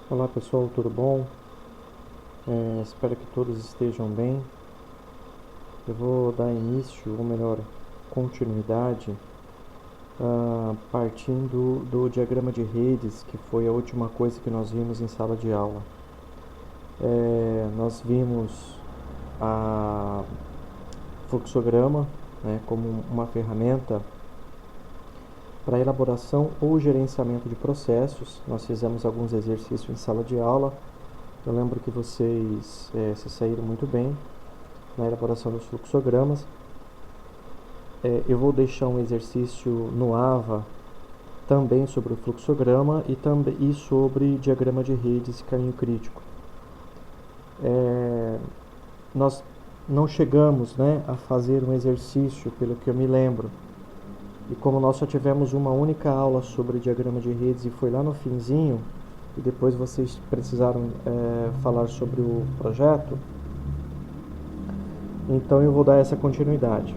Olá pessoal, tudo bom? Espero que todos estejam bem. Eu vou dar início, ou melhor, continuidade, partindo do diagrama de redes, que foi a última coisa que nós vimos em sala de aula. Nós vimos a fluxograma, né, como uma ferramenta para elaboração ou gerenciamento de processos. Nós fizemos alguns exercícios em sala de aula. Eu lembro que vocês se saíram muito bem na elaboração dos fluxogramas. Eu vou deixar um exercício no AVA também sobre o fluxograma e sobre diagrama de redes e caminho crítico. Nós não chegamos, né, a fazer um exercício, pelo que eu me lembro, e como nós só tivemos uma única aula sobre diagrama de redes e foi lá no finzinho, e depois vocês precisaram falar sobre o projeto, então eu vou dar essa continuidade.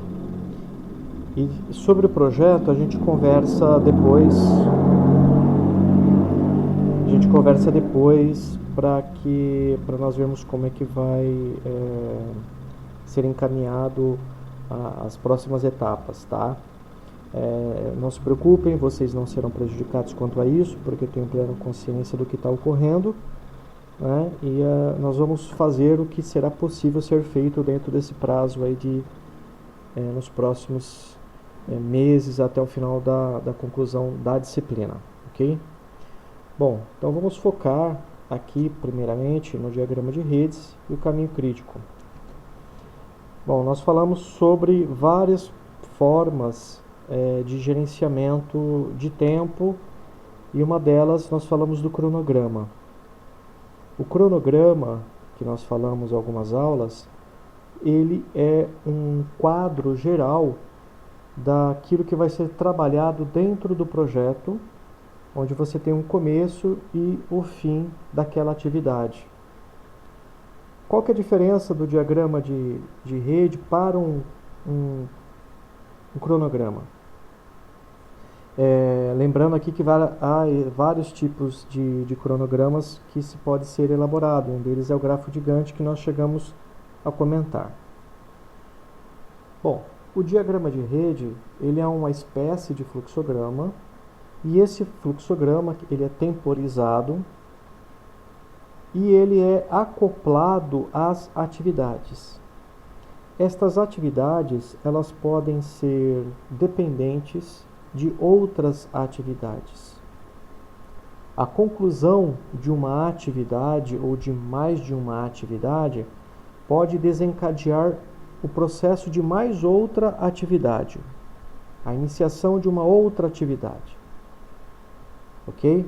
E sobre o projeto a gente conversa depois. Para nós vermos como é que vai ser encaminhado as próximas etapas, tá? Não se preocupem, vocês não serão prejudicados quanto a isso, porque eu tenho plena consciência do que está ocorrendo, né? E nós vamos fazer o que será possível ser feito dentro desse prazo aí nos próximos meses até o final da conclusão da disciplina, ok? Bom, então vamos focar aqui primeiramente no diagrama de redes e o caminho crítico. Bom, nós falamos sobre várias formas de gerenciamento de tempo e uma delas nós falamos do cronograma. O cronograma, que nós falamos em algumas aulas, ele é um quadro geral daquilo que vai ser trabalhado dentro do projeto, onde você tem um começo e o fim daquela atividade. Qual que é a diferença do diagrama de rede para um cronograma? Lembrando aqui que há vários tipos de cronogramas que se pode ser elaborado. Um deles é o grafo de Gantt, que nós chegamos a comentar. Bom, o diagrama de rede ele é uma espécie de fluxograma, e esse fluxograma ele é temporizado e ele é acoplado às atividades. Estas atividades elas podem ser dependentes de outras atividades. A conclusão de uma atividade ou de mais de uma atividade pode desencadear o processo de mais outra atividade, a iniciação de uma outra atividade. Ok?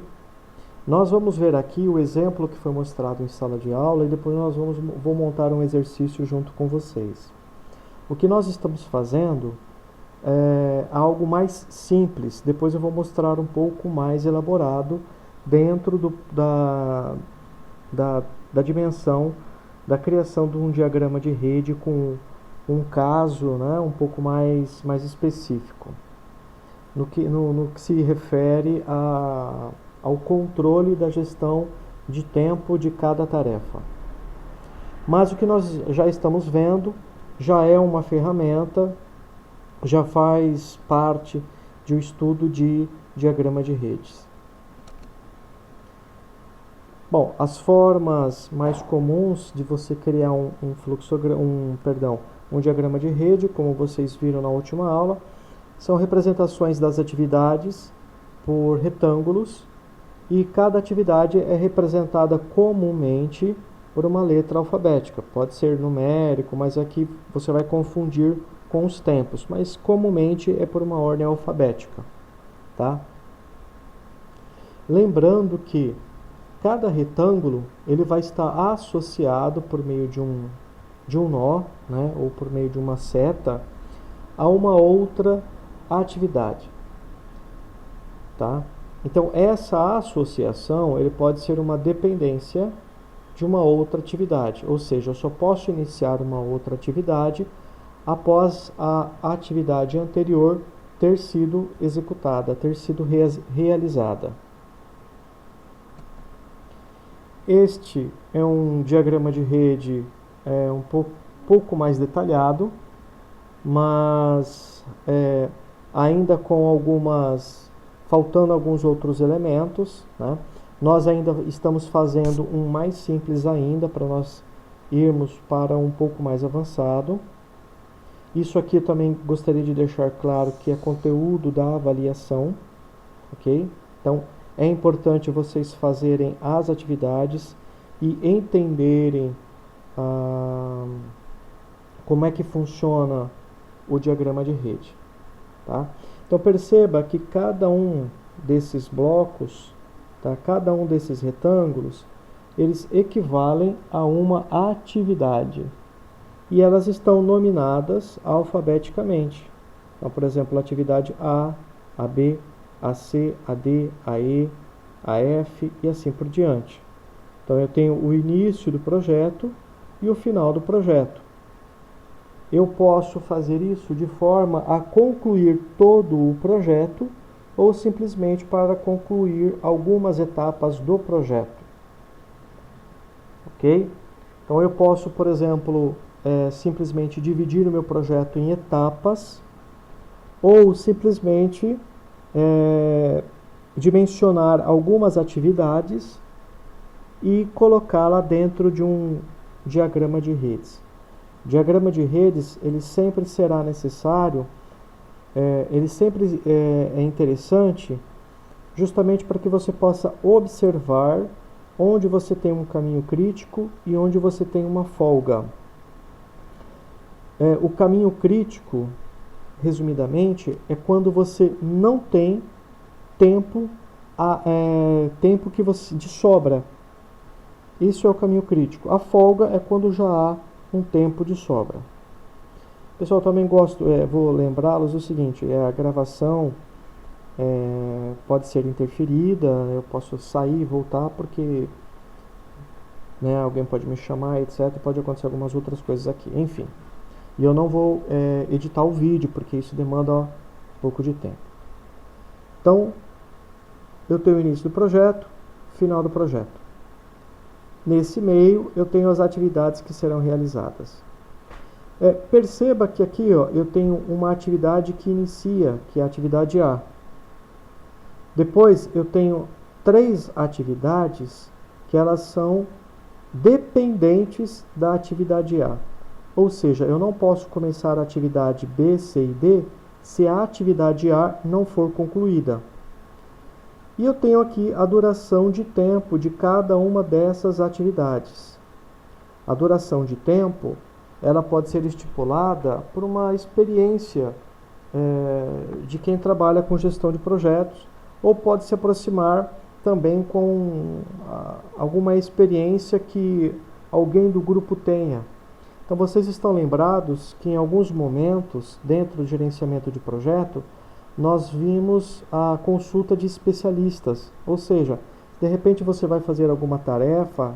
Nós vamos ver aqui o exemplo que foi mostrado em sala de aula e depois vou montar um exercício junto com vocês. O que nós estamos fazendo é algo mais simples, depois eu vou mostrar um pouco mais elaborado dentro da dimensão da criação de um diagrama de rede com um caso, né, um pouco mais específico no que se refere ao controle da gestão de tempo de cada tarefa. Mas o que nós já estamos vendo já é uma ferramenta, já faz parte de um estudo de diagrama de redes. Bom, as formas mais comuns de você criar um diagrama de rede, como vocês viram na última aula, são representações das atividades por retângulos e cada atividade é representada comumente por uma letra alfabética. Pode ser numérico, mas aqui você vai confundir com os tempos, mas comumente é por uma ordem alfabética, tá? Lembrando que cada retângulo ele vai estar associado por meio de um nó, né, ou por meio de uma seta a uma outra atividade, tá? Então essa associação ele pode ser uma dependência de uma outra atividade, ou seja, eu só posso iniciar uma outra atividade após a atividade anterior ter sido executada, ter sido realizada. Este é um diagrama de rede um pouco mais detalhado, mas ainda faltando alguns outros elementos, né? Nós ainda estamos fazendo um mais simples ainda, para nós irmos para um pouco mais avançado. Isso aqui eu também gostaria de deixar claro que é conteúdo da avaliação, ok? Então, é importante vocês fazerem as atividades e entenderem como é que funciona o diagrama de rede, tá? Então, perceba que cada um desses blocos, tá? Cada um desses retângulos, eles equivalem a uma atividade. E elas estão nominadas alfabeticamente. Então, por exemplo, a atividade A, a B, a C, a D, a E, a F e assim por diante. Então, eu tenho o início do projeto e o final do projeto. Eu posso fazer isso de forma a concluir todo o projeto ou simplesmente para concluir algumas etapas do projeto. Ok? Então, eu posso, por exemplo, simplesmente dividir o meu projeto em etapas ou simplesmente dimensionar algumas atividades e colocá-la dentro de um diagrama de redes. Diagrama de redes, ele sempre será necessário, ele sempre é interessante justamente para que você possa observar onde você tem um caminho crítico e onde você tem uma folga. O caminho crítico, resumidamente, é quando você não tem tempo de sobra. Isso é o caminho crítico. A folga é quando já há um tempo de sobra. Pessoal, também vou lembrá-los o seguinte, a gravação pode ser interferida, eu posso sair e voltar porque alguém pode me chamar, etc. Pode acontecer algumas outras coisas aqui, enfim. E eu não vou editar o vídeo, porque isso demanda um pouco de tempo. Então, eu tenho o início do projeto, final do projeto. Nesse meio, eu tenho as atividades que serão realizadas. Perceba que aqui eu tenho uma atividade que inicia, que é a atividade A. Depois, eu tenho 3 atividades que elas são dependentes da atividade A. Ou seja, eu não posso começar a atividade B, C e D se a atividade A não for concluída. E eu tenho aqui a duração de tempo de cada uma dessas atividades. A duração de tempo, ela pode ser estipulada por uma experiência de quem trabalha com gestão de projetos, ou pode se aproximar também com alguma experiência que alguém do grupo tenha. Então, vocês estão lembrados que em alguns momentos, dentro do gerenciamento de projeto, nós vimos a consulta de especialistas. Ou seja, de repente você vai fazer alguma tarefa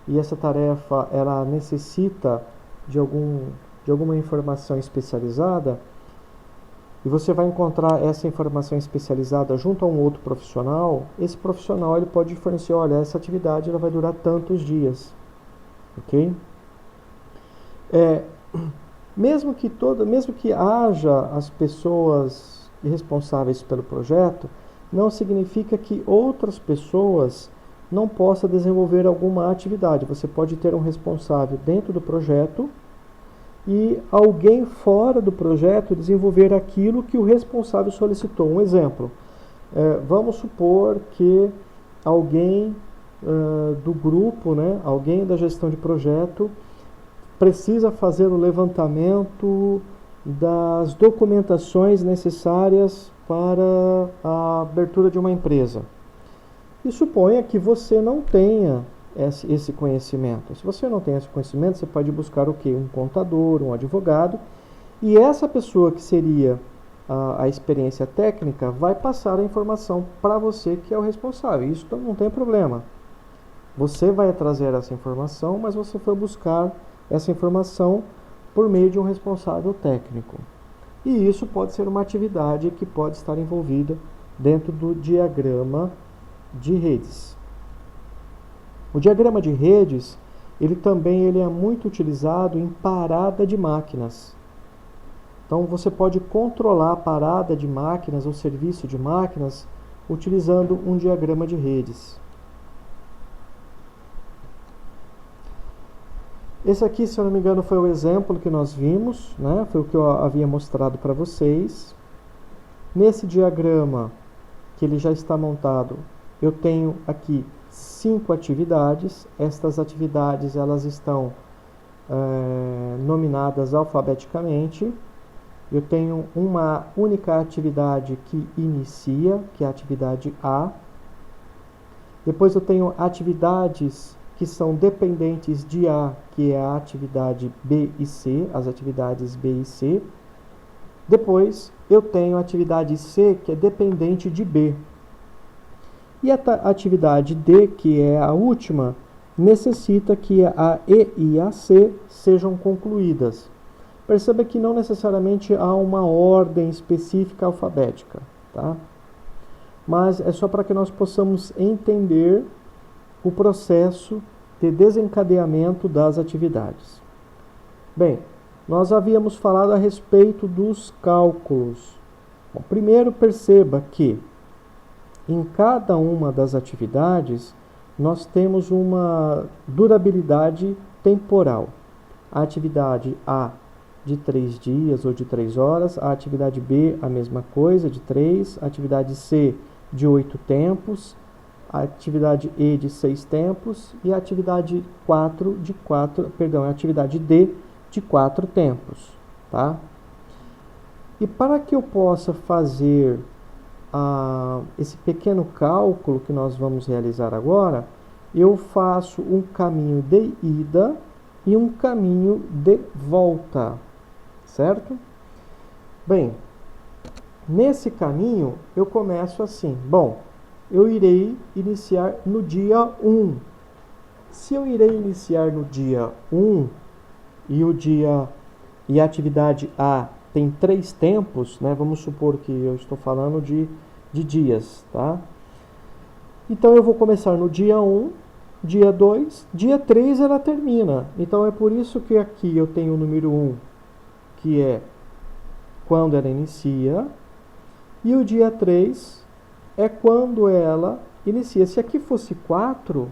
e essa tarefa ela necessita de alguma informação especializada e você vai encontrar essa informação especializada junto a um outro profissional. Esse profissional ele pode fornecer, olha, essa atividade ela vai durar tantos dias, ok? Mesmo que haja as pessoas responsáveis pelo projeto, não significa que outras pessoas não possam desenvolver alguma atividade. Você pode ter um responsável dentro do projeto e alguém fora do projeto desenvolver aquilo que o responsável solicitou. Um exemplo, vamos supor que alguém do grupo, alguém da gestão de projeto, precisa fazer o levantamento das documentações necessárias para a abertura de uma empresa. E suponha que você não tenha esse conhecimento. Se você não tem esse conhecimento, você pode buscar o quê? Um contador, um advogado, e essa pessoa que seria a experiência técnica vai passar a informação para você que é o responsável. Isso não tem problema. Você vai trazer essa informação, mas você foi buscar essa informação por meio de um responsável técnico. E isso pode ser uma atividade que pode estar envolvida dentro do diagrama de redes. O diagrama de redes, ele também é muito utilizado em parada de máquinas. Então, você pode controlar a parada de máquinas ou serviço de máquinas utilizando um diagrama de redes. Esse aqui, se eu não me engano, foi o exemplo que nós vimos, né? Foi o que eu havia mostrado para vocês. Nesse diagrama, que ele já está montado, eu tenho aqui 5 atividades. Estas atividades elas estão nominadas alfabeticamente. Eu tenho uma única atividade que inicia, que é a atividade A. Depois eu tenho atividades que são dependentes de A, que é a atividade B e C, as atividades B e C. Depois eu tenho a atividade C, que é dependente de B. E a atividade D, que é a última, necessita que a E e a C sejam concluídas. Perceba que não necessariamente há uma ordem específica alfabética, tá? Mas é só para que nós possamos entender o processo de desencadeamento das atividades. Bem, nós havíamos falado a respeito dos cálculos. Bom, primeiro perceba que em cada uma das atividades nós temos uma durabilidade temporal. A atividade A de 3 dias ou de 3 horas, a atividade B a mesma coisa, de 3, a atividade C de 8 tempos, a atividade E de 6 tempos e a atividade a atividade D de 4 tempos, tá? E para que eu possa fazer esse pequeno cálculo que nós vamos realizar agora, eu faço um caminho de ida e um caminho de volta, certo? Bem, nesse caminho eu começo assim, bom, eu irei iniciar no dia 1. Se eu irei iniciar no dia 1 e a atividade A tem 3 tempos, né? Vamos supor que eu estou falando de dias, tá? Então eu vou começar no dia 1, dia 2, dia 3 ela termina. Então é por isso que aqui eu tenho o número 1, que é quando ela inicia, e o dia 3 é quando ela inicia. Se aqui fosse 4,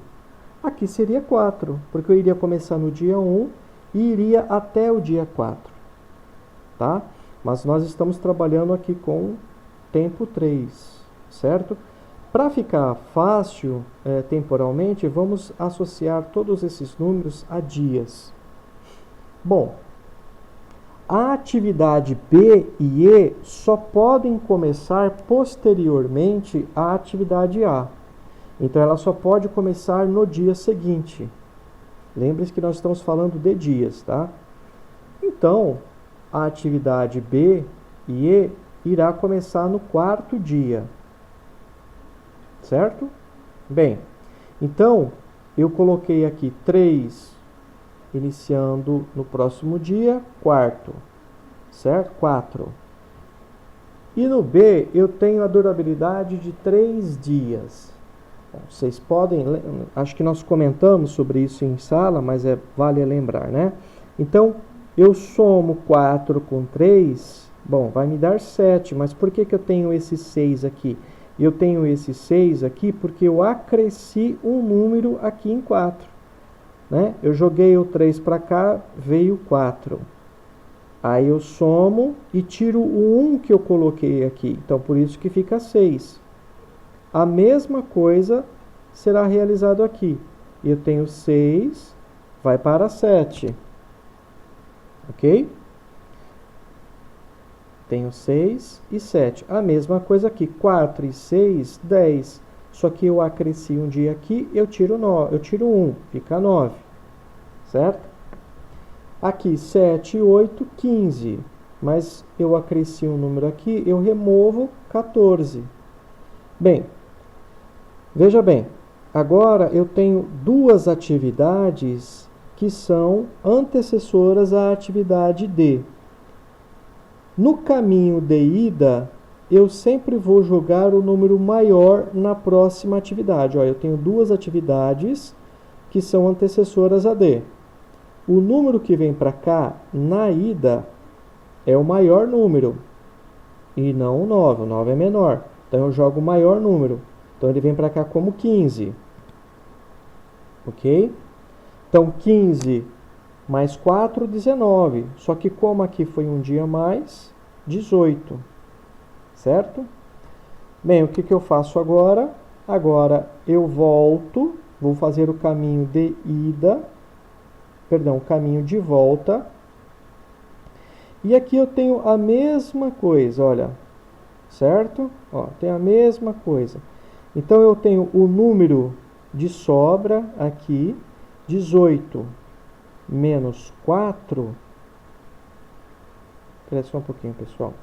aqui seria 4, porque eu iria começar no dia 1 e iria até o dia 4, tá? Mas nós estamos trabalhando aqui com tempo 3, certo? Para ficar fácil temporalmente, vamos associar todos esses números a dias. Bom, a atividade B e E só podem começar posteriormente à atividade A. Então, ela só pode começar no dia seguinte. Lembre-se que nós estamos falando de dias, tá? Então, a atividade B e E irá começar no 4º dia. Certo? Bem, então, eu coloquei aqui 3 iniciando no próximo dia, 4º, certo? 4. E no B, eu tenho a durabilidade de 3 dias. Bom, vocês podem, acho que nós comentamos sobre isso em sala, mas vale lembrar, né? Então, eu somo 4 com 3, bom, vai me dar 7, mas por que eu tenho esse 6 aqui? Eu tenho esse 6 aqui porque eu acresci um número aqui em 4. Né? Eu joguei o 3 para cá, veio 4. Aí eu somo e tiro o 1 que eu coloquei aqui. Então, por isso que fica 6. A mesma coisa será realizado aqui. Eu tenho 6, vai para 7. Ok? Tenho 6 e 7. A mesma coisa aqui. 4 e 6, 10. Só que eu acresci um dia aqui, eu tiro 1, fica 9. Certo? Aqui, 7 e 8, 15. Mas eu acresci um número aqui, eu removo 14. Bem, veja bem. Agora eu tenho 2 atividades que são antecessoras à atividade D. No caminho de ida, eu sempre vou jogar o número maior na próxima atividade. Ó, eu tenho 2 atividades, que são antecessoras a D. O número que vem para cá, na ida, é o maior número, e não o 9. O 9 é menor. Então, eu jogo o maior número. Então, ele vem para cá como 15. Ok? Então, 15 mais 4, 19. Só que como aqui foi um dia mais, 18. Certo? Bem, o que eu faço agora? Agora, eu volto, vou fazer o caminho de ida, perdão, o caminho de volta. E aqui eu tenho a mesma coisa, olha, certo? Ó, tem a mesma coisa. Então, eu tenho o número de sobra aqui, 18 menos 4. Espera só um pouquinho, pessoal.